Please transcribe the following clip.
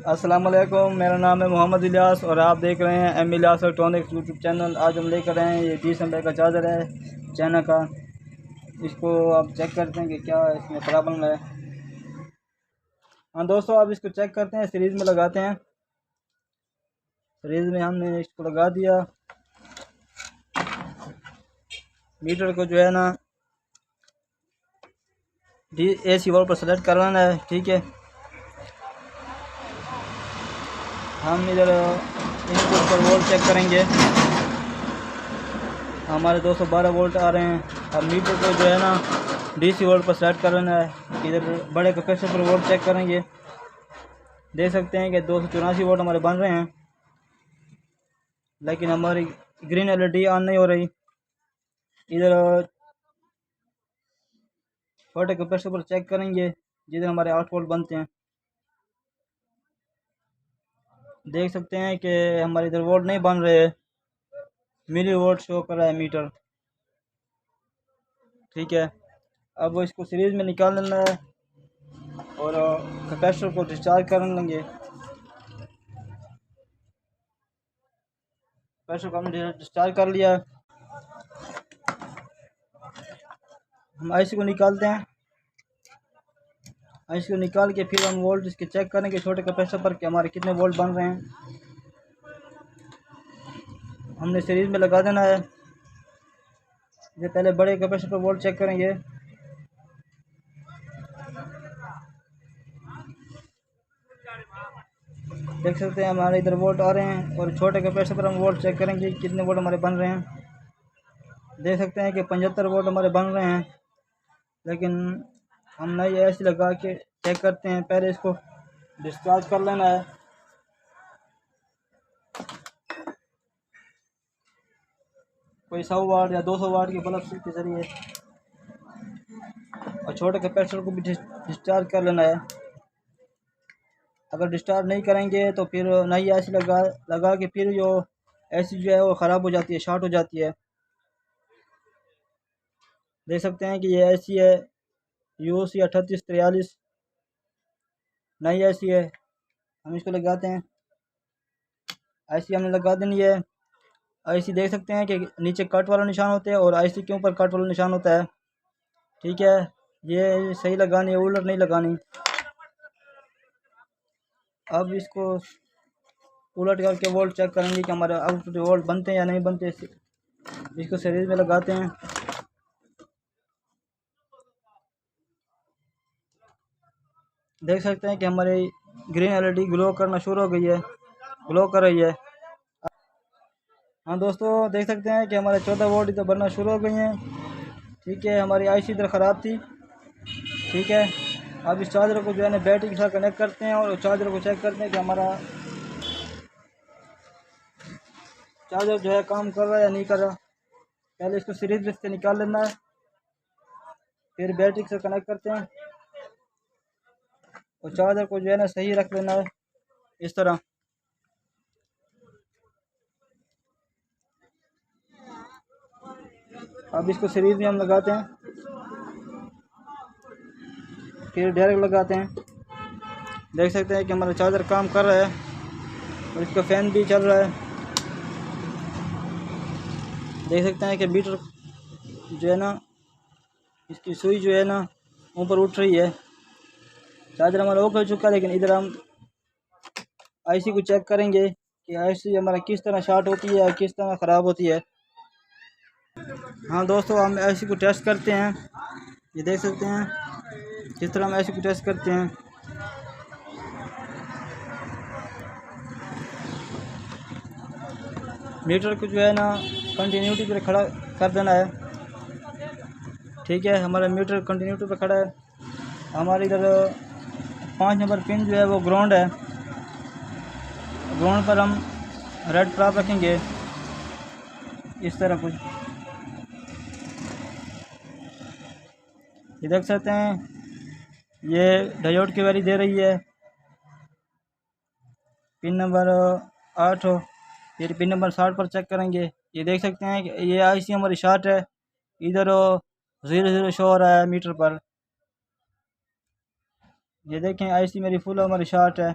अस्सलाम वालेकुम, मेरा नाम है मोहम्मद इलियास और आप देख रहे हैं M Ilyas electronics YouTube channel. आज हम लेकर आए हैं ये 30 नंबर का चार्जर है चाइना का। इसको आप चेक करते हैं कि क्या इसमें प्रॉब्लम है। हाँ दोस्तों, आप इसको चेक करते हैं, सीरीज़ में लगाते हैं। सीरीज़ में हमने इसको लगा दिया। मीटर को जो है ना AC वोल्ट पर सेलेक्ट करवाना है, ठीक है। हम इधर इनपुट पर वोल्ट चेक करेंगे। हमारे 212 वोल्ट आ रहे हैं। अब मीटर को जो है ना DC वोल्ट पर सेलेक्ट करना है। इधर बड़े कैपेसिटर पर वोल्ट चेक करेंगे। देख सकते हैं कि 284 वोल्ट हमारे बन रहे हैं, लेकिन हमारी ग्रीन LED ऑन नहीं हो रही। इधर छोटे कैपेसिटर पर चेक करेंगे जिधर हमारे 8 वोल्ट बनते हैं। देख सकते हैं कि हमारे इधर वोल्ट नहीं बन रहे, मिली वोल्ट शो कर रहा है मीटर, ठीक है। अब इसको सीरीज में निकाल लेना है और कैपेसिटर को डिस्चार्ज कर लेंगे। कैपेसिटर को हमने डिस्चार्ज कर लिया। हम IC को निकालते हैं। IC को निकाल के फिर हम वोल्ट इसके चेक करेंगे छोटे कैपेसिटर पर कि हमारे कितने वोल्ट बन रहे हैं। हमने सीरीज में लगा देना है। ये पहले बड़े कैपेसिटर पर वोल्ट चेक करेंगे। देख सकते हैं हमारे इधर वोल्ट आ रहे हैं और छोटे कैपेसिटर पर हम वोल्ट चेक करेंगे कितने वोल्ट हमारे बन रहे हैं। देख सकते हैं कि 75 वोल्ट हमारे बन रहे हैं, लेकिन हम नई AC लगा के चेक करते हैं। पहले इसको डिस्चार्ज कर लेना है। कोई 100 वाट या 200 वाट के बल्ब के जरिए और छोटे कैपेसिटर को भी डिस्चार्ज कर लेना है। अगर डिस्चार्ज नहीं करेंगे तो फिर नई AC लगा के फिर जो AC जो है वो ख़राब हो जाती है, शॉर्ट हो जाती है। देख सकते हैं कि ये AC है UC 3843, नई AC है। हम इसको लगाते हैं। IC हमने लगा देनी है। IC देख सकते हैं कि नीचे कट वाला निशान होता है और IC के ऊपर कट वाला निशान होता है, ठीक है। ये सही लगानी है, उलट नहीं लगानी। अब इसको उलट करके वोल्ट चेक करेंगे कि हमारे आउटपुट वोल्ट बनते हैं या नहीं बनते। इसको सीरीज में लगाते हैं। देख सकते हैं कि हमारी ग्रीन LED ग्लो करना शुरू हो गई है, ग्लो कर रही है। हाँ दोस्तों, देख सकते हैं कि हमारे 14 वोल्ट इधर बनना शुरू हो गई हैं, ठीक है। हमारी IC इधर ख़राब थी, ठीक है। अब इस चार्जर को जो है ना बैटरी के साथ कनेक्ट करते हैं और चार्जर को चेक करते हैं कि हमारा चार्जर जो है काम कर रहा है या नहीं कर रहा। पहले इसको सीरीज से निकाल लेना है, फिर बैटरी से कनेक्ट करते हैं और चार्जर को जो है ना सही रख लेना है इस तरह। अब इसको सीरीज में हम लगाते हैं, फिर डायरेक्ट लगाते हैं। देख सकते हैं कि हमारा चार्जर काम कर रहा है और इसका फ़ैन भी चल रहा है। देख सकते हैं कि मीटर जो है ना इसकी सुई जो है ना ऊपर उठ रही है। चार्जर हमारा ओके हो चुका है, लेकिन इधर हम IC को चेक करेंगे कि IC हमारा किस तरह शॉर्ट होती है और किस तरह ख़राब होती है। हाँ दोस्तों, हम IC को टेस्ट करते हैं। ये देख सकते हैं किस तरह हम IC को टेस्ट करते हैं। मीटर को जो है ना कंटिन्यूटी पर खड़ा कर देना है, ठीक है। हमारा मीटर कंटिन्यूटी पर खड़ा है। हमारे इधर 5 नंबर पिन जो है वो ग्राउंड है। ग्राउंड पर हम रेड प्राप रखेंगे इस तरह कुछ। ये देख सकते हैं ये डायोड की वैल्यू दे रही है पिन नंबर 8। फिर पिन नंबर 60 पर चेक करेंगे। ये देख सकते हैं कि ये IC हमारी शॉर्ट है। इधर 00 शो हो रहा है मीटर पर। ये देखें IC मेरी फुल हमारी शॉर्ट है।